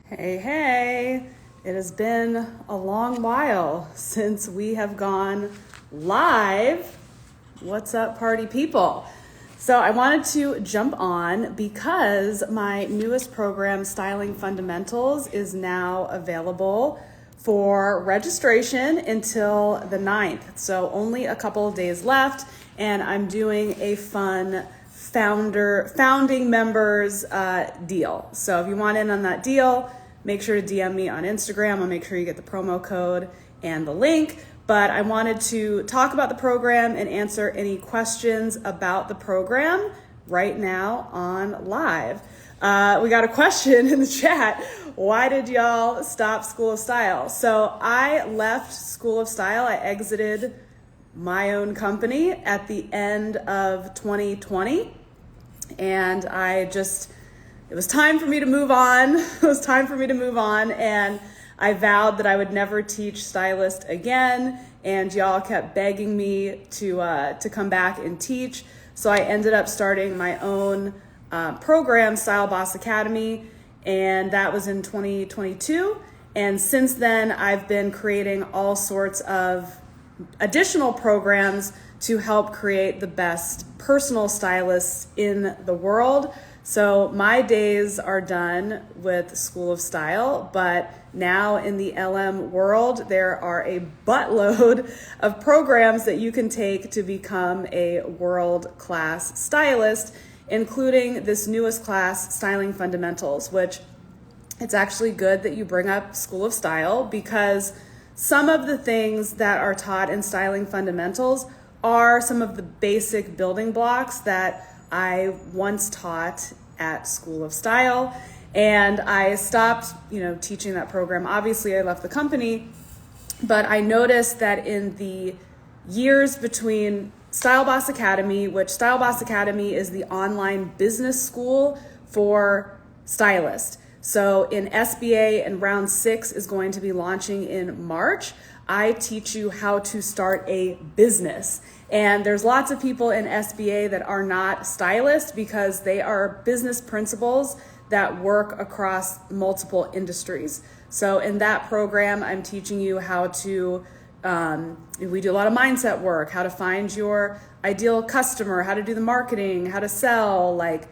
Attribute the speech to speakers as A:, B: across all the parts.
A: Hey, it has been a long while since we have gone live. What's up, party people? So I wanted to jump on because my newest program, Styling Fundamentals, is now available for registration until the 9th. So only a couple of days left, and I'm doing a fun founding members deal. So if you want in on that deal, make sure to DM me on Instagram. I'll make sure you get the promo code and the link. But I wanted to talk about the program and answer any questions about the program right now on live. We got a question in the chat. Why did y'all stop School of Style? So I left School of Style. I exited my own company at the end of 2020. And it was time for me to move on. And I vowed that I would never teach stylist again. And y'all kept begging me to come back and teach. So I ended up starting my own program, Style Boss Academy. And that was in 2022. And since then, I've been creating all sorts of additional programs to help create the best personal stylists in the world. So my days are done with School of Style, but now in the LM world, there are a buttload of programs that you can take to become a world-class stylist, including this newest class, Styling Fundamentals, which it's actually good that you bring up School of Style because some of the things that are taught in Styling Fundamentals are some of the basic building blocks that I once taught at School of Style. And I stopped, teaching that program. Obviously, I left the company, but I noticed that in the years between Style Boss Academy, which Style Boss Academy is the online business school for stylists. So in SBA and round 6 is going to be launching in March. I teach you how to start a business. And there's lots of people in SBA that are not stylists because they are business principles that work across multiple industries. So in that program, I'm teaching you how to, we do a lot of mindset work, how to find your ideal customer, how to do the marketing, how to sell, like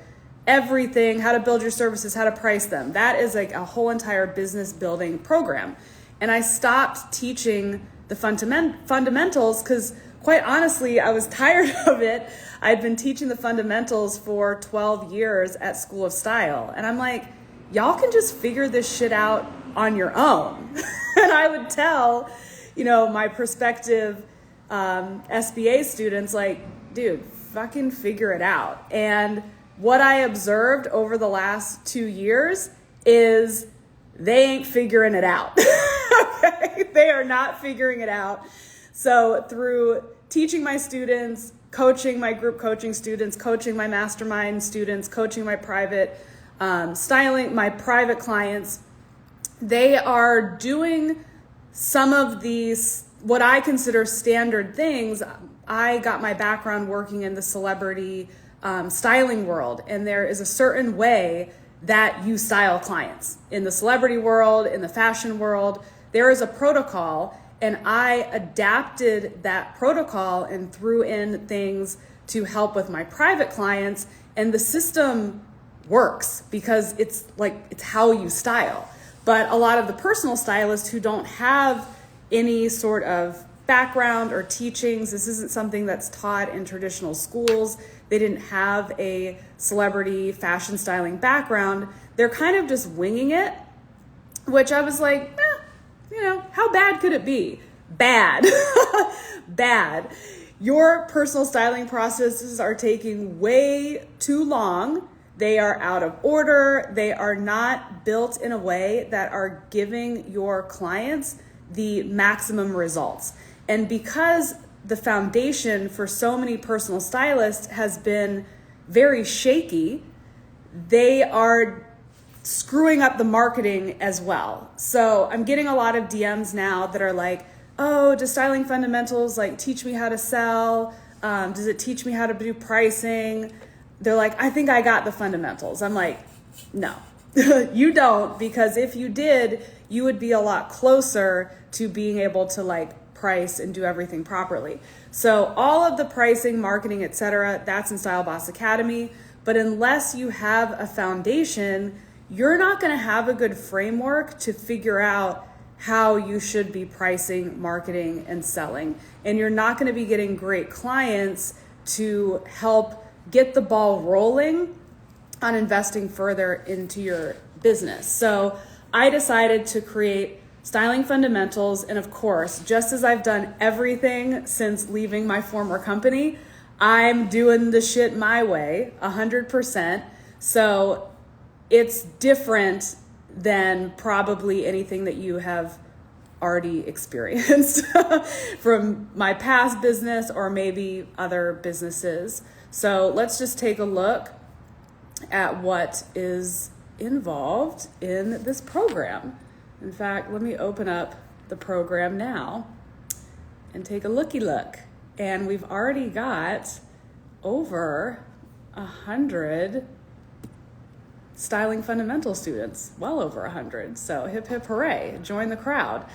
A: everything, how to build your services, how to price them. That is like a whole entire business building program. And I stopped teaching the fundamentals because quite honestly, I was tired of it. I'd been teaching the fundamentals for 12 years at School of Style. And I'm like, y'all can just figure this shit out on your own. And I would tell, my prospective SBA students, like, dude, fucking figure it out. And what I observed over the last 2 years is they ain't figuring it out. Okay? They are not figuring it out. So through teaching my students, coaching my group coaching students, coaching my mastermind students, coaching my private styling, my private clients, they are doing some of these, what I consider standard things. I got my background working in the celebrity styling world, and there is a certain way that you style clients. In the celebrity world, in the fashion world, there is a protocol, and I adapted that protocol and threw in things to help with my private clients, and the system works because it's how you style. But a lot of the personal stylists who don't have any sort of background or teachings, this isn't something that's taught in traditional schools. They didn't have a celebrity fashion styling background. They're kind of just winging it, which I was like, how bad could it be? Bad. Bad. Your personal styling processes are taking way too long. They are out of order. They are not built in a way that are giving your clients the maximum results. And because the foundation for so many personal stylists has been very shaky, they are screwing up the marketing as well. So I'm getting a lot of DMs now that are like, oh, does Styling Fundamentals teach me how to sell? Does it teach me how to do pricing? They're like, I think I got the fundamentals. I'm like, no. You don't, because if you did, you would be a lot closer to being able to like price and do everything properly. So all of the pricing, marketing, etc., that's in Style Boss Academy. But unless you have a foundation, you're not going to have a good framework to figure out how you should be pricing, marketing, and selling. And you're not going to be getting great clients to help get the ball rolling on investing further into your business. So I decided to create Styling Fundamentals. And of course, just as I've done everything since leaving my former company, I'm doing the shit my way, 100%. So it's different than probably anything that you have already experienced from my past business or maybe other businesses. So let's just take a look at what is involved in this program. In fact, let me open up the program now and take a looky look. And we've already got over 100 Styling Fundamental students, well over 100. So hip, hip, hooray, join the crowd.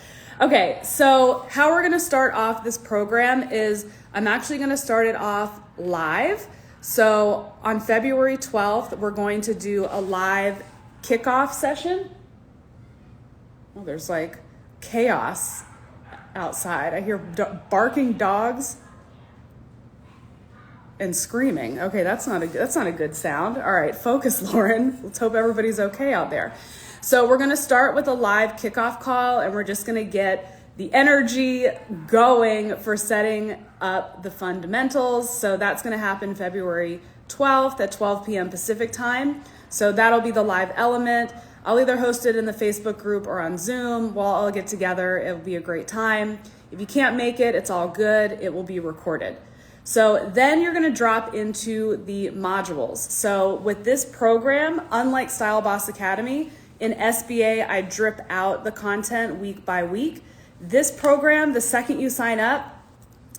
A: Okay, so how we're gonna start off this program is I'm actually gonna start it off live. So on February 12th, we're going to do a live kickoff session. Oh, there's like chaos outside. I hear barking dogs and screaming. Okay, that's not a good sound. All right, focus, Lauren. Let's hope everybody's okay out there. So we're gonna start with a live kickoff call, and we're just gonna get the energy going for setting up the fundamentals. So that's gonna happen February 12th at 12 p.m. Pacific time. So that'll be the live element. I'll either host it in the Facebook group or on Zoom. We'll all get together. It'll be a great time. If you can't make it, it's all good. It will be recorded. So then you're gonna drop into the modules. So with this program, unlike Style Boss Academy, in SBA, I drip out the content week by week. This program, the second you sign up,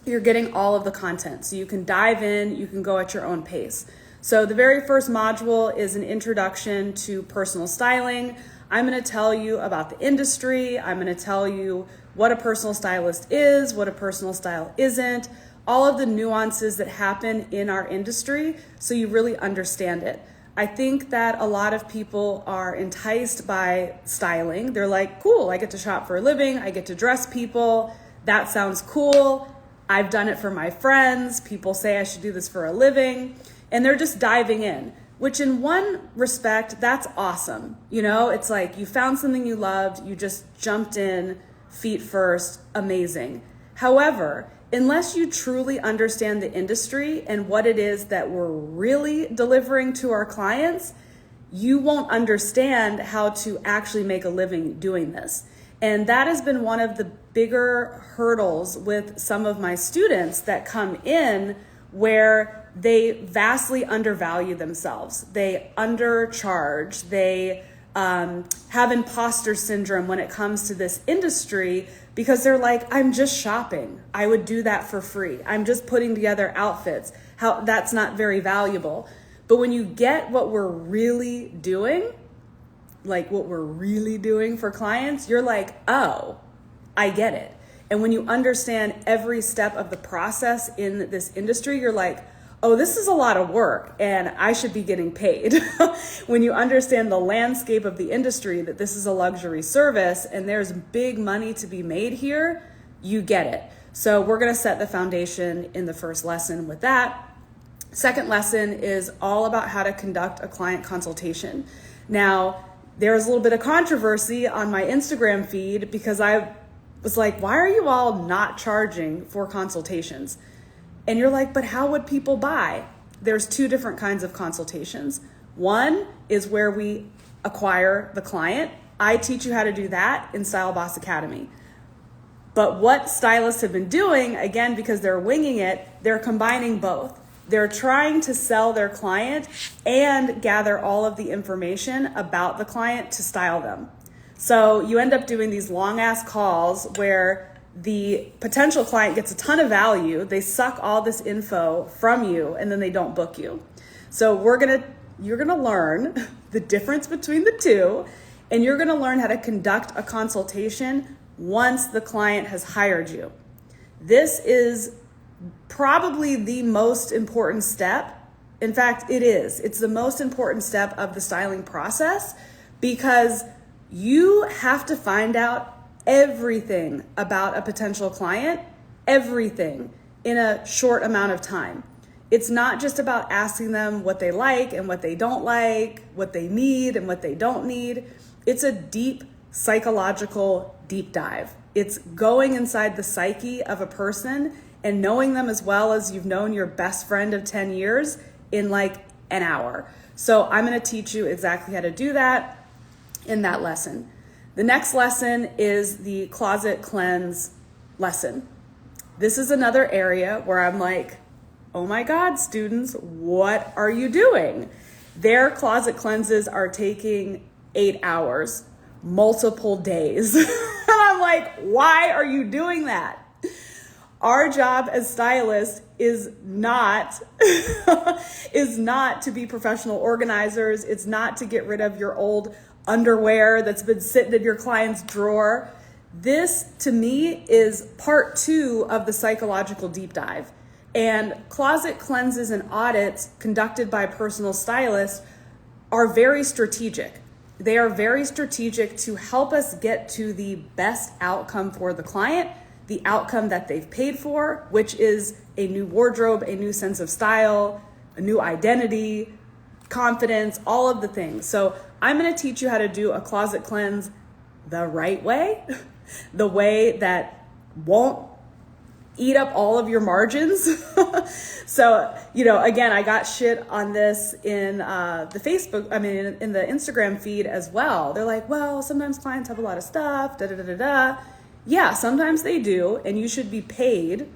A: you're getting all of the content. So you can dive in, you can go at your own pace. So the very first module is an introduction to personal styling. I'm gonna tell you about the industry. I'm gonna tell you what a personal stylist is, what a personal style isn't, all of the nuances that happen in our industry so you really understand it. I think that a lot of people are enticed by styling. They're like, cool, I get to shop for a living, I get to dress people, that sounds cool. I've done it for my friends, people say I should do this for a living, and they're just diving in, which in one respect, that's awesome. You know, it's like you found something you loved, you just jumped in, feet first, amazing. However, unless you truly understand the industry and what it is that we're really delivering to our clients, you won't understand how to actually make a living doing this. And that has been one of the bigger hurdles with some of my students that come in where they vastly undervalue themselves. They undercharge, they have imposter syndrome when it comes to this industry because they're like, I'm just shopping. I would do that for free. I'm just putting together outfits. That's not very valuable. But when you get what we're really doing, like what we're really doing for clients, you're like, oh, I get it. And when you understand every step of the process in this industry, you're like, oh, this is a lot of work and I should be getting paid. When you understand the landscape of the industry, that this is a luxury service and there's big money to be made here, you get it. So we're gonna set the foundation in the first lesson with that. Second lesson is all about how to conduct a client consultation. Now, there's a little bit of controversy on my Instagram feed because I was like, why are you all not charging for consultations? And you're like, but how would people buy? There's two different kinds of consultations. One is where we acquire the client. I teach you how to do that in Style Boss Academy. But what stylists have been doing, again, because they're winging it, they're combining both. They're trying to sell their client and gather all of the information about the client to style them. So you end up doing these long ass calls where the potential client gets a ton of value, they suck all this info from you, and then they don't book you. So we're gonna you're going to learn the difference between the two, and you're going to learn how to conduct a consultation once the client has hired you. This is probably the most important step. In fact, it is. It's the most important step of the styling process because you have to find out everything about a potential client, everything, in a short amount of time. It's not just about asking them what they like and what they don't like, what they need and what they don't need. It's a deep psychological deep dive. It's going inside the psyche of a person and knowing them as well as you've known your best friend of 10 years in like an hour. So I'm going to teach you exactly how to do that in that lesson. The next lesson is the closet cleanse lesson. This is another area where I'm like, oh my God, students, what are you doing? Their closet cleanses are taking 8 hours, multiple days. And I'm like, why are you doing that? Our job as stylists is not to be professional organizers. It's not to get rid of your old underwear that's been sitting in your client's drawer. This, to me, is part 2 of the psychological deep dive. And closet cleanses and audits conducted by personal stylists are very strategic. They are very strategic to help us get to the best outcome for the client, the outcome that they've paid for, which is a new wardrobe, a new sense of style, a new identity, confidence, all of the things. So I'm going to teach you how to do a closet cleanse the right way, the way that won't eat up all of your margins. So, again, I got shit on this in the Facebook, in the Instagram feed as well. They're like, well, sometimes clients have a lot of stuff, da da da da da. Yeah, sometimes they do, and you should be paid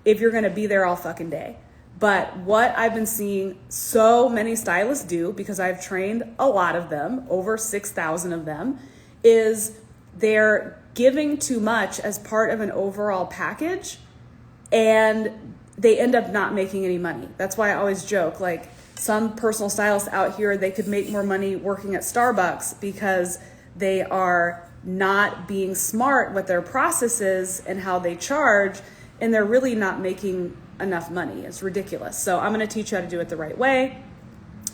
A: if you're going to be there all fucking day. But what I've been seeing so many stylists do, because I've trained a lot of them, over 6,000 of them, is they're giving too much as part of an overall package, and they end up not making any money. That's why I always joke, like, some personal stylists out here, they could make more money working at Starbucks because they are not being smart with their processes and how they charge, and they're really not making enough money. It's ridiculous. So I'm going to teach you how to do it the right way.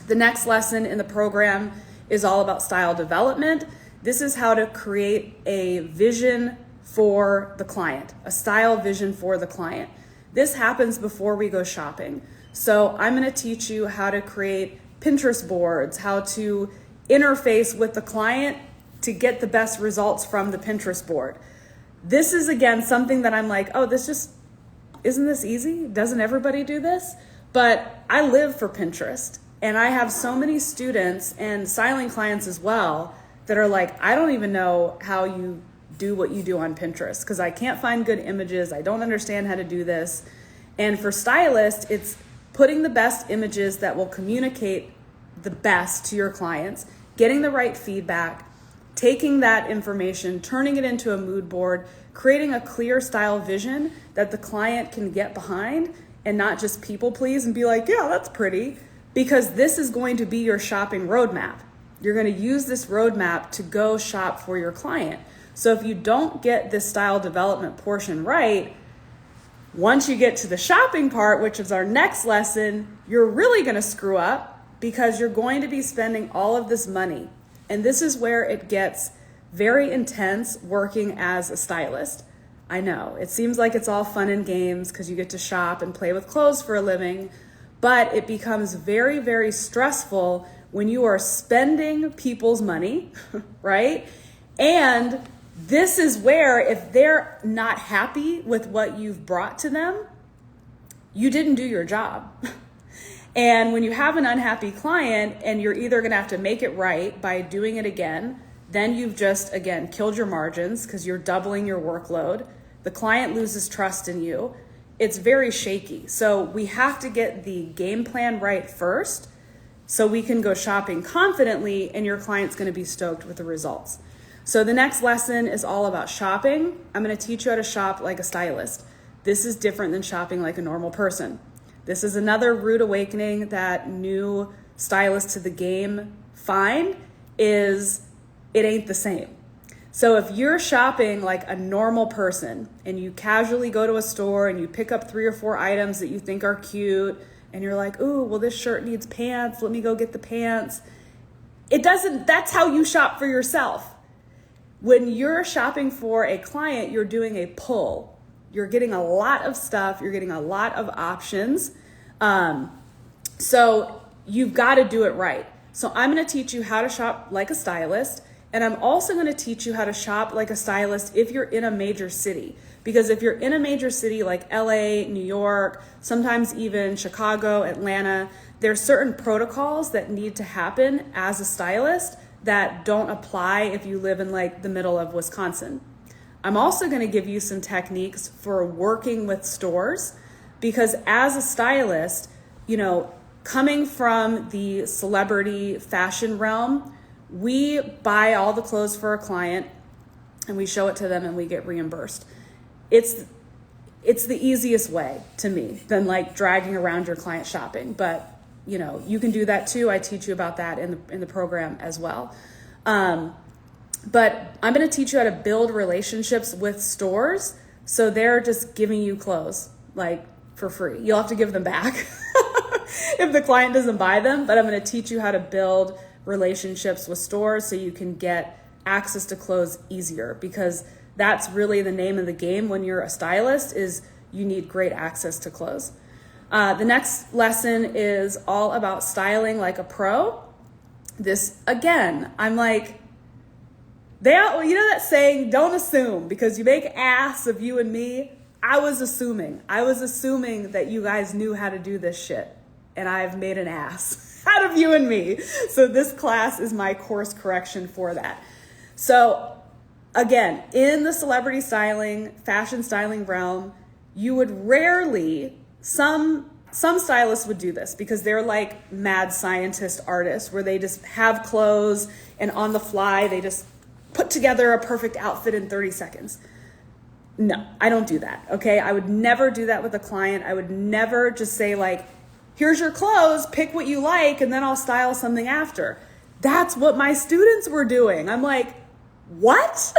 A: The next lesson in the program is all about style development. This is how to create a vision for the client, a style vision for the client. This happens before we go shopping. So I'm going to teach you how to create Pinterest boards, how to interface with the client to get the best results from the Pinterest board. This is, again, something that I'm like, oh, isn't this easy? Doesn't everybody do this? But I live for Pinterest, and I have so many students and styling clients as well that are like, I don't even know how you do what you do on Pinterest because I can't find good images. I don't understand how to do this. And for stylists, it's putting the best images that will communicate the best to your clients, getting the right feedback, taking that information, turning it into a mood board, creating a clear style vision that the client can get behind and not just people please and be like, yeah, that's pretty, because this is going to be your shopping roadmap. You're going to use this roadmap to go shop for your client. So if you don't get this style development portion right, once you get to the shopping part, which is our next lesson, you're really going to screw up because you're going to be spending all of this money. And this is where it gets very intense working as a stylist. I know, it seems like it's all fun and games because you get to shop and play with clothes for a living, but it becomes very, very stressful when you are spending people's money, right? And this is where if they're not happy with what you've brought to them, you didn't do your job. And when you have an unhappy client and you're either going to have to make it right by doing it again, then you've just, again, killed your margins because you're doubling your workload. The client loses trust in you. It's very shaky. So we have to get the game plan right first so we can go shopping confidently and your client's going to be stoked with the results. So the next lesson is all about shopping. I'm going to teach you how to shop like a stylist. This is different than shopping like a normal person. This is another rude awakening that new stylist to the game find is it ain't the same. So if you're shopping like a normal person and you casually go to a store and you pick up 3 or 4 items that you think are cute and you're like, ooh, well, this shirt needs pants, let me go get the pants. That's how you shop for yourself. When you're shopping for a client, you're doing a pull. You're getting a lot of stuff. You're getting a lot of options. So you've got to do it right. So I'm going to teach you how to shop like a stylist. And I'm also going to teach you how to shop like a stylist if you're in a major city. Because if you're in a major city like LA, New York, sometimes even Chicago, Atlanta, there's certain protocols that need to happen as a stylist that don't apply if you live in like the middle of Wisconsin. I'm also going to give you some techniques for working with stores, because as a stylist, coming from the celebrity fashion realm, we buy all the clothes for a client and we show it to them and we get reimbursed. It's the easiest way to me than like dragging around your client shopping, but you can do that too. I teach you about that in the program as well. But I'm going to teach you how to build relationships with stores. So they're just giving you clothes like for free. You'll have to give them back if the client doesn't buy them, but I'm going to teach you how to build relationships with stores so you can get access to clothes easier, because that's really the name of the game when you're a stylist, is you need great access to clothes. The next lesson is all about styling like a pro. This, again, I'm like, that saying, don't assume, because you make ass of you and me. I was assuming that you guys knew how to do this shit, and I've made an ass out of you and me. So this class is my course correction for that. So again, in the celebrity styling, fashion styling realm, you would rarely, some stylists would do this because they're like mad scientist artists where they just have clothes and on the fly, they just put together a perfect outfit in 30 seconds. No, I don't do that. Okay. I would never do that with a client. I would never just say like, here's your clothes, pick what you like, and then I'll style something after. That's what my students were doing. I'm like, what?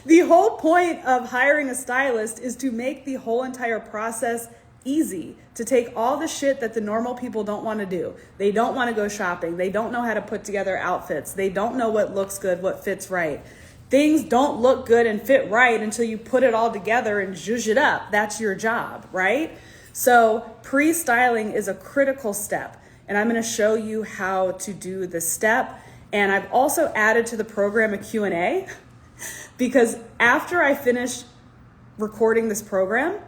A: The whole point of hiring a stylist is to make the whole entire process easy, to take all the shit that the normal people don't want to do. They don't want to go shopping. They don't know how to put together outfits. They don't know what looks good, what fits right. Things don't look good and fit right until you put it all together and zhuzh it up. That's your job, right? So pre-styling is a critical step, and I'm going to show you how to do this step. And I've also added to the program a Q&A, because after I finished recording this program,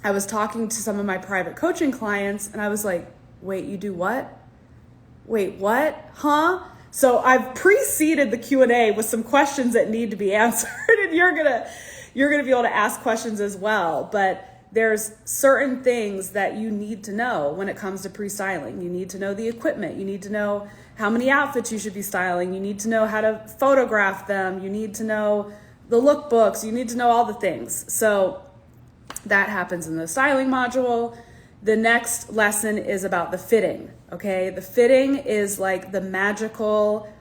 A: I was talking to some of my private coaching clients and I was like, wait, you do what? Wait, what? Huh? So I've preceded the Q&A with some questions that need to be answered, and you're going to be able to ask questions as well. But there's certain things that you need to know when it comes to pre-styling. You need to know the equipment. You need to know how many outfits you should be styling. You need to know how to photograph them. You need to know the lookbooks. You need to know all the things. So that happens in the styling module. The next lesson is about the fitting, okay? The fitting is like the magical,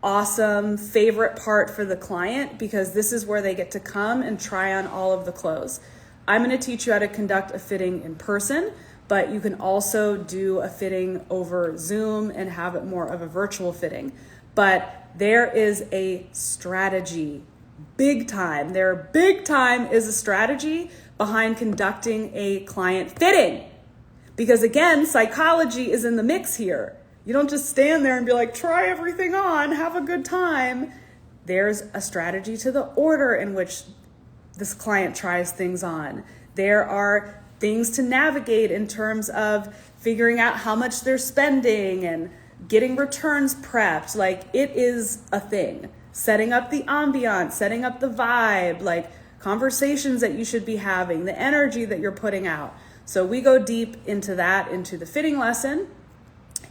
A: awesome favorite part for the client, because this is where they get to come and try on all of the clothes. I'm going to teach you how to conduct a fitting in person, but you can also do a fitting over Zoom and have it more of a virtual fitting. But there is a strategy, big time. Big time is a strategy behind conducting a client fitting. Because again, psychology is in the mix here. You don't just stand there and be like, try everything on, have a good time. There's a strategy to the order in which this client tries things on. There are things to navigate in terms of figuring out how much they're spending and getting returns prepped. Like, it is a thing. Setting up the ambiance, setting up the vibe, like conversations that you should be having, the energy that you're putting out. So we go deep into that, into the fitting lesson.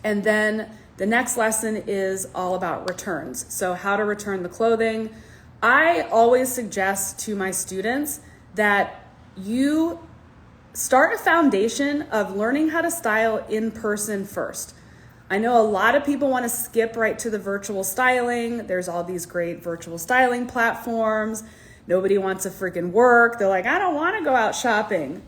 A: And then the next lesson is all about returns. So how to return the clothing. I always suggest to my students that you start a foundation of learning how to style in person first. I know a lot of people want to skip right to the virtual styling. There's all these great virtual styling platforms. Nobody wants to freaking work. They're like, I don't want to go out shopping.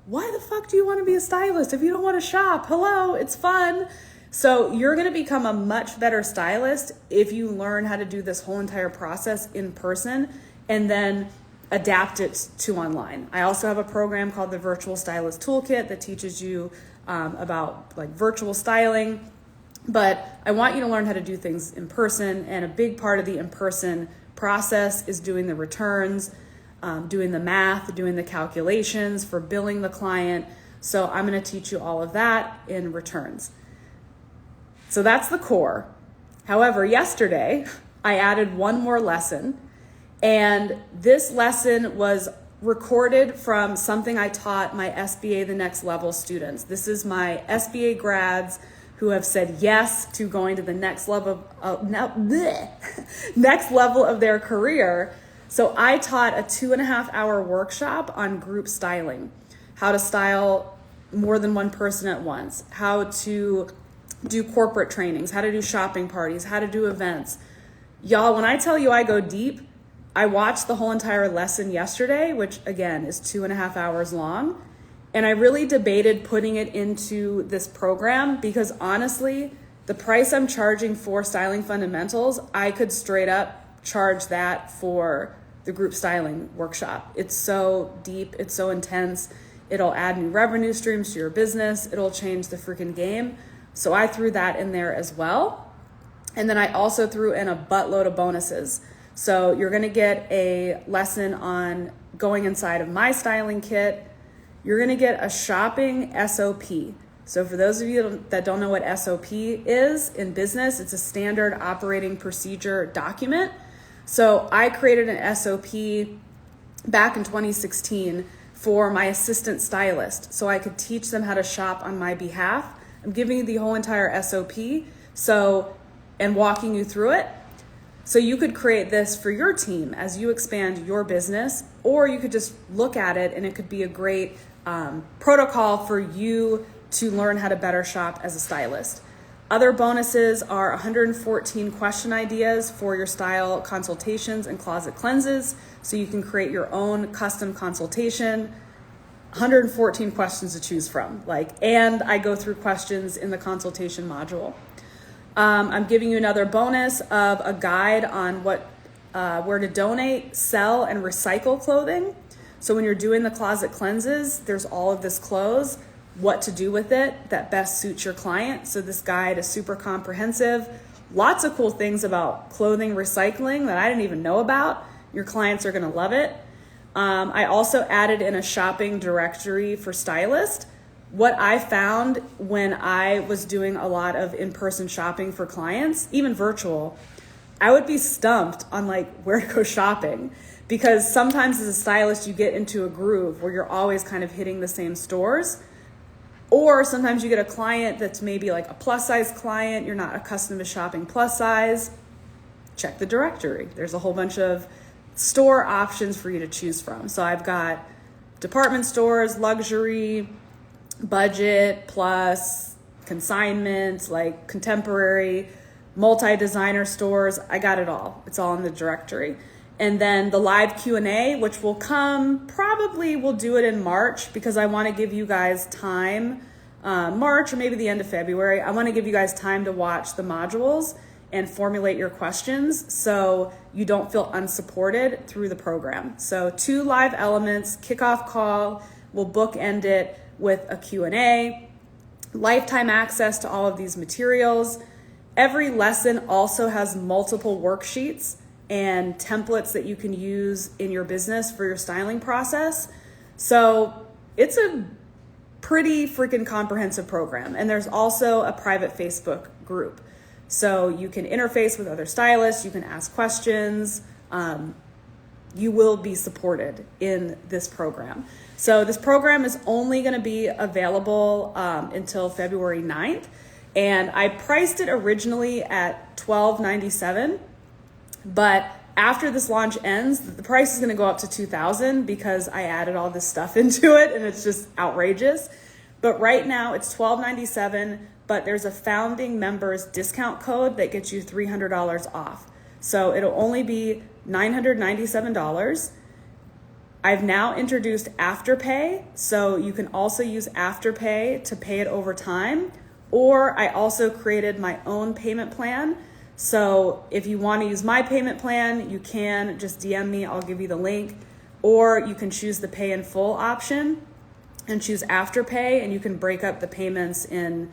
A: Why the fuck do you want to be a stylist if you don't want to shop? Hello, it's fun. So you're going to become a much better stylist if you learn how to do this whole entire process in person and then adapt it to online. I also have a program called the Virtual Stylist Toolkit that teaches you about like virtual styling, but I want you to learn how to do things in person, and a big part of the in-person process is doing the returns, doing the math, doing the calculations for billing the client. So I'm going to teach you all of that in returns. So that's the core. However, yesterday I added one more lesson, and this lesson was recorded from something I taught my SBA The Next Level students. This is my SBA grads who have said yes to going to the next level next level of their career. So I taught a 2.5-hour workshop on group styling, how to style more than one person at once, how to do corporate trainings, how to do shopping parties, how to do events. Y'all, when I tell you I go deep, I watched the whole entire lesson yesterday, which again is 2.5 hours long. And I really debated putting it into this program because honestly, the price I'm charging for styling fundamentals, I could straight up charge that for the group styling workshop. It's so deep, it's so intense. It'll add new revenue streams to your business. It'll change the freaking game. So I threw that in there as well. And then I also threw in a buttload of bonuses. So you're gonna get a lesson on going inside of my styling kit. You're gonna get a shopping SOP. So for those of you that don't know what SOP is in business, it's a standard operating procedure document. So I created an SOP back in 2016 for my assistant stylist, so I could teach them how to shop on my behalf. I'm giving you the whole entire SOP, and walking you through it. So you could create this for your team as you expand your business, or you could just look at it and it could be a great protocol for you to learn how to better shop as a stylist. Other bonuses are 114 question ideas for your style consultations and closet cleanses, so you can create your own custom consultation. 114 questions to choose from, and I go through questions in the consultation module. I'm giving you another bonus of a guide on where to donate, sell, and recycle clothing. So when you're doing the closet cleanses, there's all of this clothes, what to do with it that best suits your client. So this guide is super comprehensive. Lots of cool things about clothing recycling that I didn't even know about. Your clients are gonna love it. I also added in a shopping directory for stylists. What I found when I was doing a lot of in-person shopping for clients, even virtual, I would be stumped on where to go shopping, because sometimes as a stylist you get into a groove where you're always kind of hitting the same stores, or sometimes you get a client that's maybe a plus size client, you're not accustomed to shopping plus size. Check the directory. There's a whole bunch of store options for you to choose from. So I've got department stores, luxury, budget, plus, consignment, contemporary, multi-designer stores. I got it all. It's all in the directory. And then the live Q&A, which will come, probably we'll do it in March, because I want to give you guys time, March or maybe the end of February. I want to give you guys time to watch the modules and formulate your questions so you don't feel unsupported through the program. So 2 live elements, kickoff call, we'll bookend it with a Q&A, lifetime access to all of these materials. Every lesson also has multiple worksheets and templates that you can use in your business for your styling process. So it's a pretty freaking comprehensive program. And there's also a private Facebook group. So you can interface with other stylists, you can ask questions. You will be supported in this program. So this program is only gonna be available until February 9th. And I priced it originally at $12.97. But after this launch ends, the price is gonna go up to $2,000 because I added all this stuff into it and it's just outrageous. But right now it's $12.97 but there's a founding members discount code that gets you $300 off. So it'll only be $997. I've now introduced Afterpay, so you can also use Afterpay to pay it over time. Or I also created my own payment plan. So if you want to use my payment plan, you can just DM me, I'll give you the link. Or you can choose the pay in full option and choose Afterpay, and you can break up the payments in,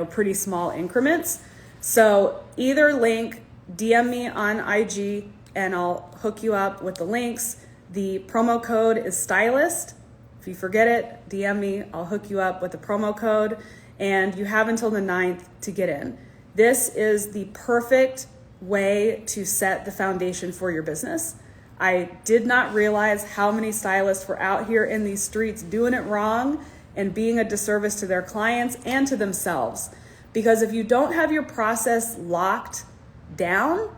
A: pretty small increments. So either link, DM me on IG and I'll hook you up with the links. The promo code is stylist. If you forget it, DM me, I'll hook you up with the promo code, and you have until the 9th to get in. This is the perfect way to set the foundation for your business. I did not realize how many stylists were out here in these streets doing it wrong and being a disservice to their clients and to themselves. Because if you don't have your process locked down,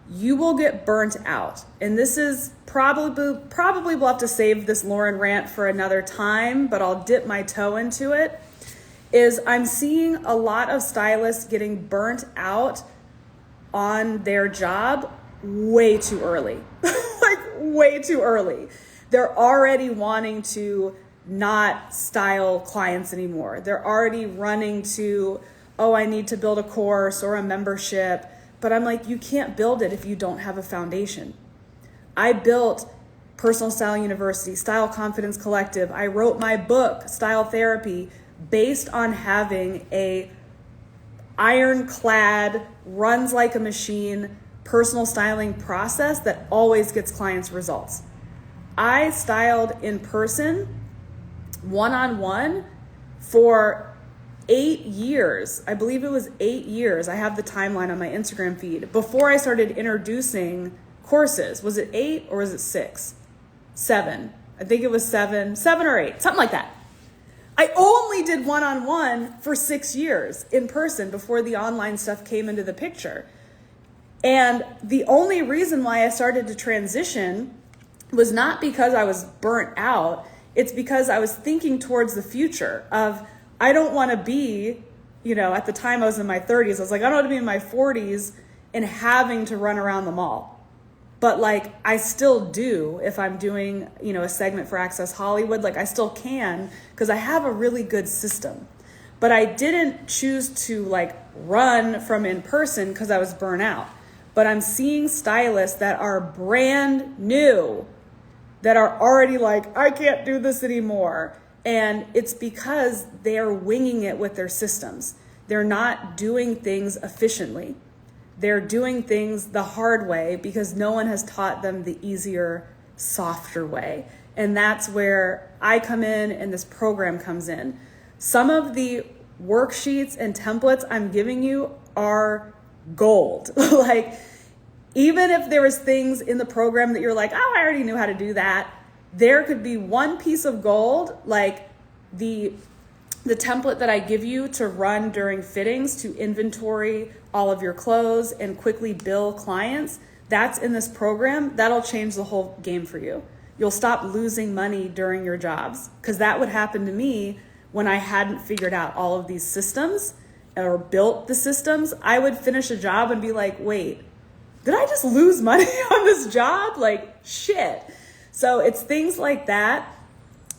A: you will get burnt out. And this is probably we'll have to save this Lauren rant for another time, but I'll dip my toe into it, is I'm seeing a lot of stylists getting burnt out on their job way too early. Like way too early. They're already wanting to not style clients anymore. They're already running to, oh, I need to build a course or a membership. But I'm like, you can't build it if you don't have a foundation. I built Personal Style University, Style Confidence Collective. I wrote my book, Style Therapy, based on having a ironclad, runs like a machine, personal styling process that always gets clients results. I styled in person, one-on-one, for 8 years. I believe it was 8 years. I have the timeline on my Instagram feed before I started introducing courses. Was it 8 or was it 6? 7. I think it was 7 or 8, something like that. I only did one-on-one for 6 years in person before the online stuff came into the picture. And the only reason why I started to transition was not because I was burnt out. It's because I was thinking towards the future of, I don't want to be, at the time I was in my 30s, I was like, I don't want to be in my 40s and having to run around the mall. But like, I still do if I'm doing, a segment for Access Hollywood, like I still can because I have a really good system. But I didn't choose to like run from in person because I was burnt out. But I'm seeing stylists that are brand new that are already like, I can't do this anymore. And it's because they're winging it with their systems. They're not doing things efficiently. They're doing things the hard way because no one has taught them the easier, softer way. And that's where I come in and this program comes in. Some of the worksheets and templates I'm giving you are gold. Like, even if there was things in the program that you're like, oh, I already knew how to do that, there could be one piece of gold, like the template that I give you to run during fittings to inventory all of your clothes and quickly bill clients. That's in this program. That'll change the whole game for you. You'll stop losing money during your jobs, because that would happen to me when I hadn't figured out all of these systems or built the systems. I would finish a job and be like, wait, did I just lose money on this job? Like, shit. So it's things like that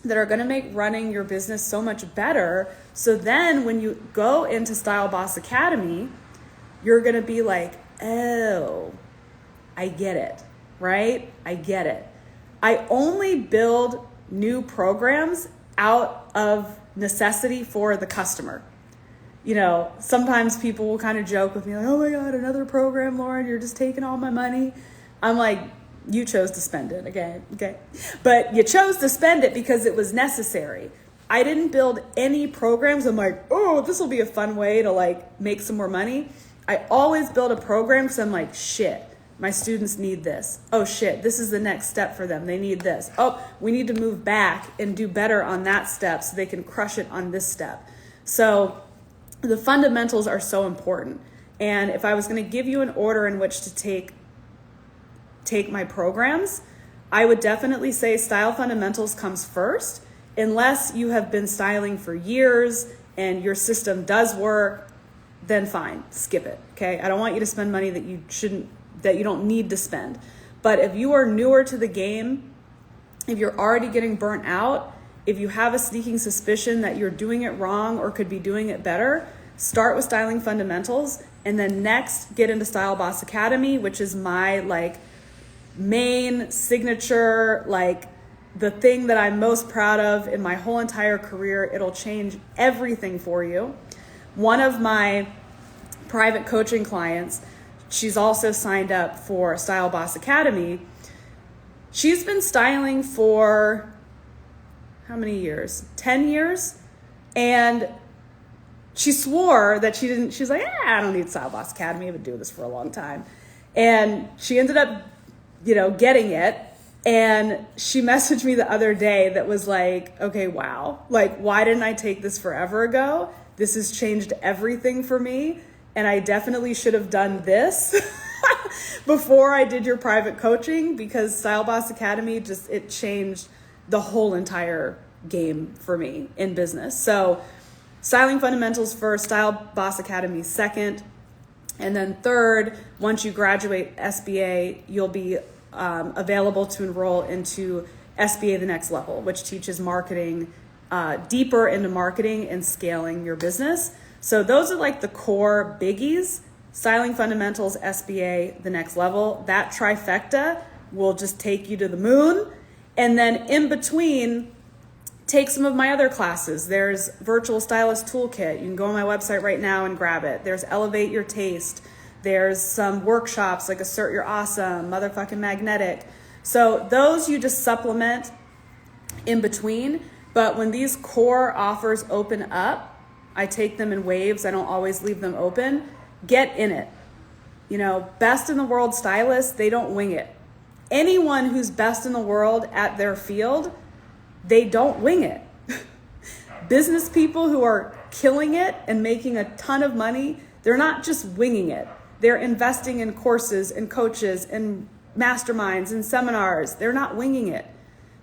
A: that are going to make running your business so much better. So then when you go into Style Boss Academy, you're going to be like, oh, I get it, right? I get it. I only build new programs out of necessity for the customer. Sometimes people will kind of joke with me like, oh my God, another program, Lauren, you're just taking all my money. I'm like, you chose to spend it, okay? But you chose to spend it because it was necessary. I didn't build any programs. I'm like, oh, this will be a fun way to like make some more money. I always build a program because I'm like, shit, my students need this. Oh shit, this is the next step for them. They need this. Oh, we need to move back and do better on that step so they can crush it on this step. So the fundamentals are so important. And if I was going to give you an order in which to take my programs, I would definitely say Style Fundamentals comes first, unless you have been styling for years and your system does work, then fine, skip it, okay? I don't want you to spend money that you don't need to spend. But if you are newer to the game, if you're already getting burnt out, if you have a sneaking suspicion that you're doing it wrong or could be doing it better, start with Styling Fundamentals, and then next get into Style Boss Academy, which is my main signature, the thing that I'm most proud of in my whole entire career. It'll change everything for you. One of my private coaching clients, she's also signed up for Style Boss Academy. She's been styling for how many years? 10 years. And she swore that she didn't, she's like, I don't need Style Boss Academy. I've been doing this for a long time. And she ended up, getting it. And she messaged me the other day that was like, okay, wow. Why didn't I take this forever ago? This has changed everything for me. And I definitely should have done this before I did your private coaching, because Style Boss Academy it changed the whole entire game for me in business. So Styling Fundamentals first, Style Boss Academy second, and then third, once you graduate SBA, you'll be available to enroll into SBA The Next Level, which teaches marketing, deeper into marketing and scaling your business. So those are the core biggies: Styling Fundamentals, SBA, The Next Level. That trifecta will just take you to the moon. And then in between, take some of my other classes. There's Virtual Stylist Toolkit. You can go on my website right now and grab it. There's Elevate Your Taste. There's some workshops like Assert Your Awesome, Motherfucking Magnetic. So those you just supplement in between. But when these core offers open up, I take them in waves. I don't always leave them open. Get in it. Best in the world stylists, they don't wing it. Anyone who's best in the world at their field, they don't wing it. Business people who are killing it and making a ton of money, they're not just winging it. They're investing in courses and coaches and masterminds and seminars. They're not winging it.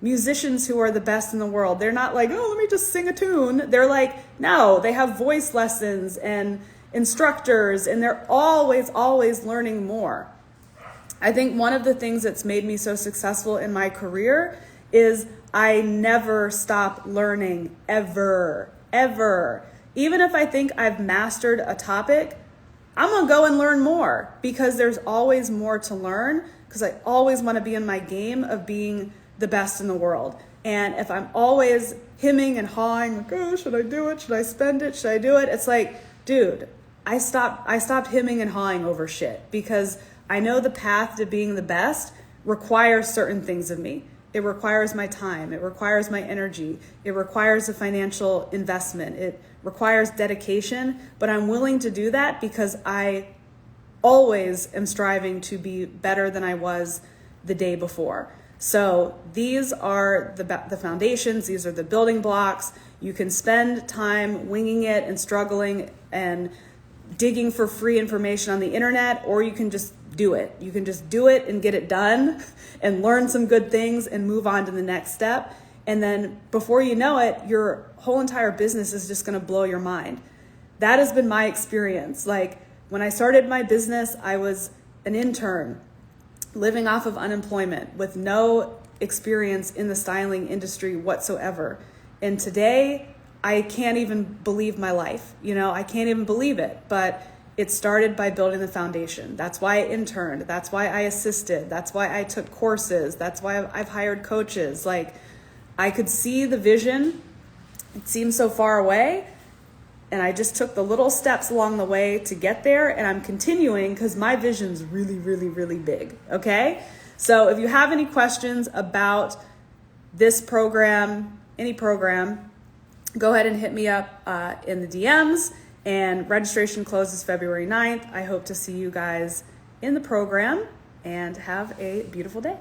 A: Musicians who are the best in the world, they're not let me just sing a tune. They're no, they have voice lessons and instructors, and they're always learning more. I think one of the things that's made me so successful in my career is I never stop learning, ever. Even if I think I've mastered a topic, I'm going to go and learn more, because there's always more to learn, because I always want to be in my game of being the best in the world. And if I'm always hemming and hawing, oh, should I do it? Should I spend it? Should I do it? It's dude, I stopped hemming and hawing over shit, because I know the path to being the best requires certain things of me. It requires my time. It requires my energy. It requires a financial investment. It requires dedication, but I'm willing to do that because I always am striving to be better than I was the day before. So these are the foundations. These are the building blocks. You can spend time winging it and struggling and digging for free information on the internet, or you can just do it. You can just do it and get it done and learn some good things and move on to the next step. And then before you know it, your whole entire business is just going to blow your mind. That has been my experience. When I started my business, I was an intern living off of unemployment with no experience in the styling industry whatsoever. And today, I can't even believe my life. I can't even believe it. But it started by building the foundation. That's why I interned. That's why I assisted. That's why I took courses. That's why I've hired coaches. I could see the vision. It seemed so far away. And I just took the little steps along the way to get there. And I'm continuing because my vision's really, really, really big. Okay? So if you have any questions about this program, any program, go ahead and hit me up in the DMs. And registration closes February 9th. I hope to see you guys in the program, and have a beautiful day.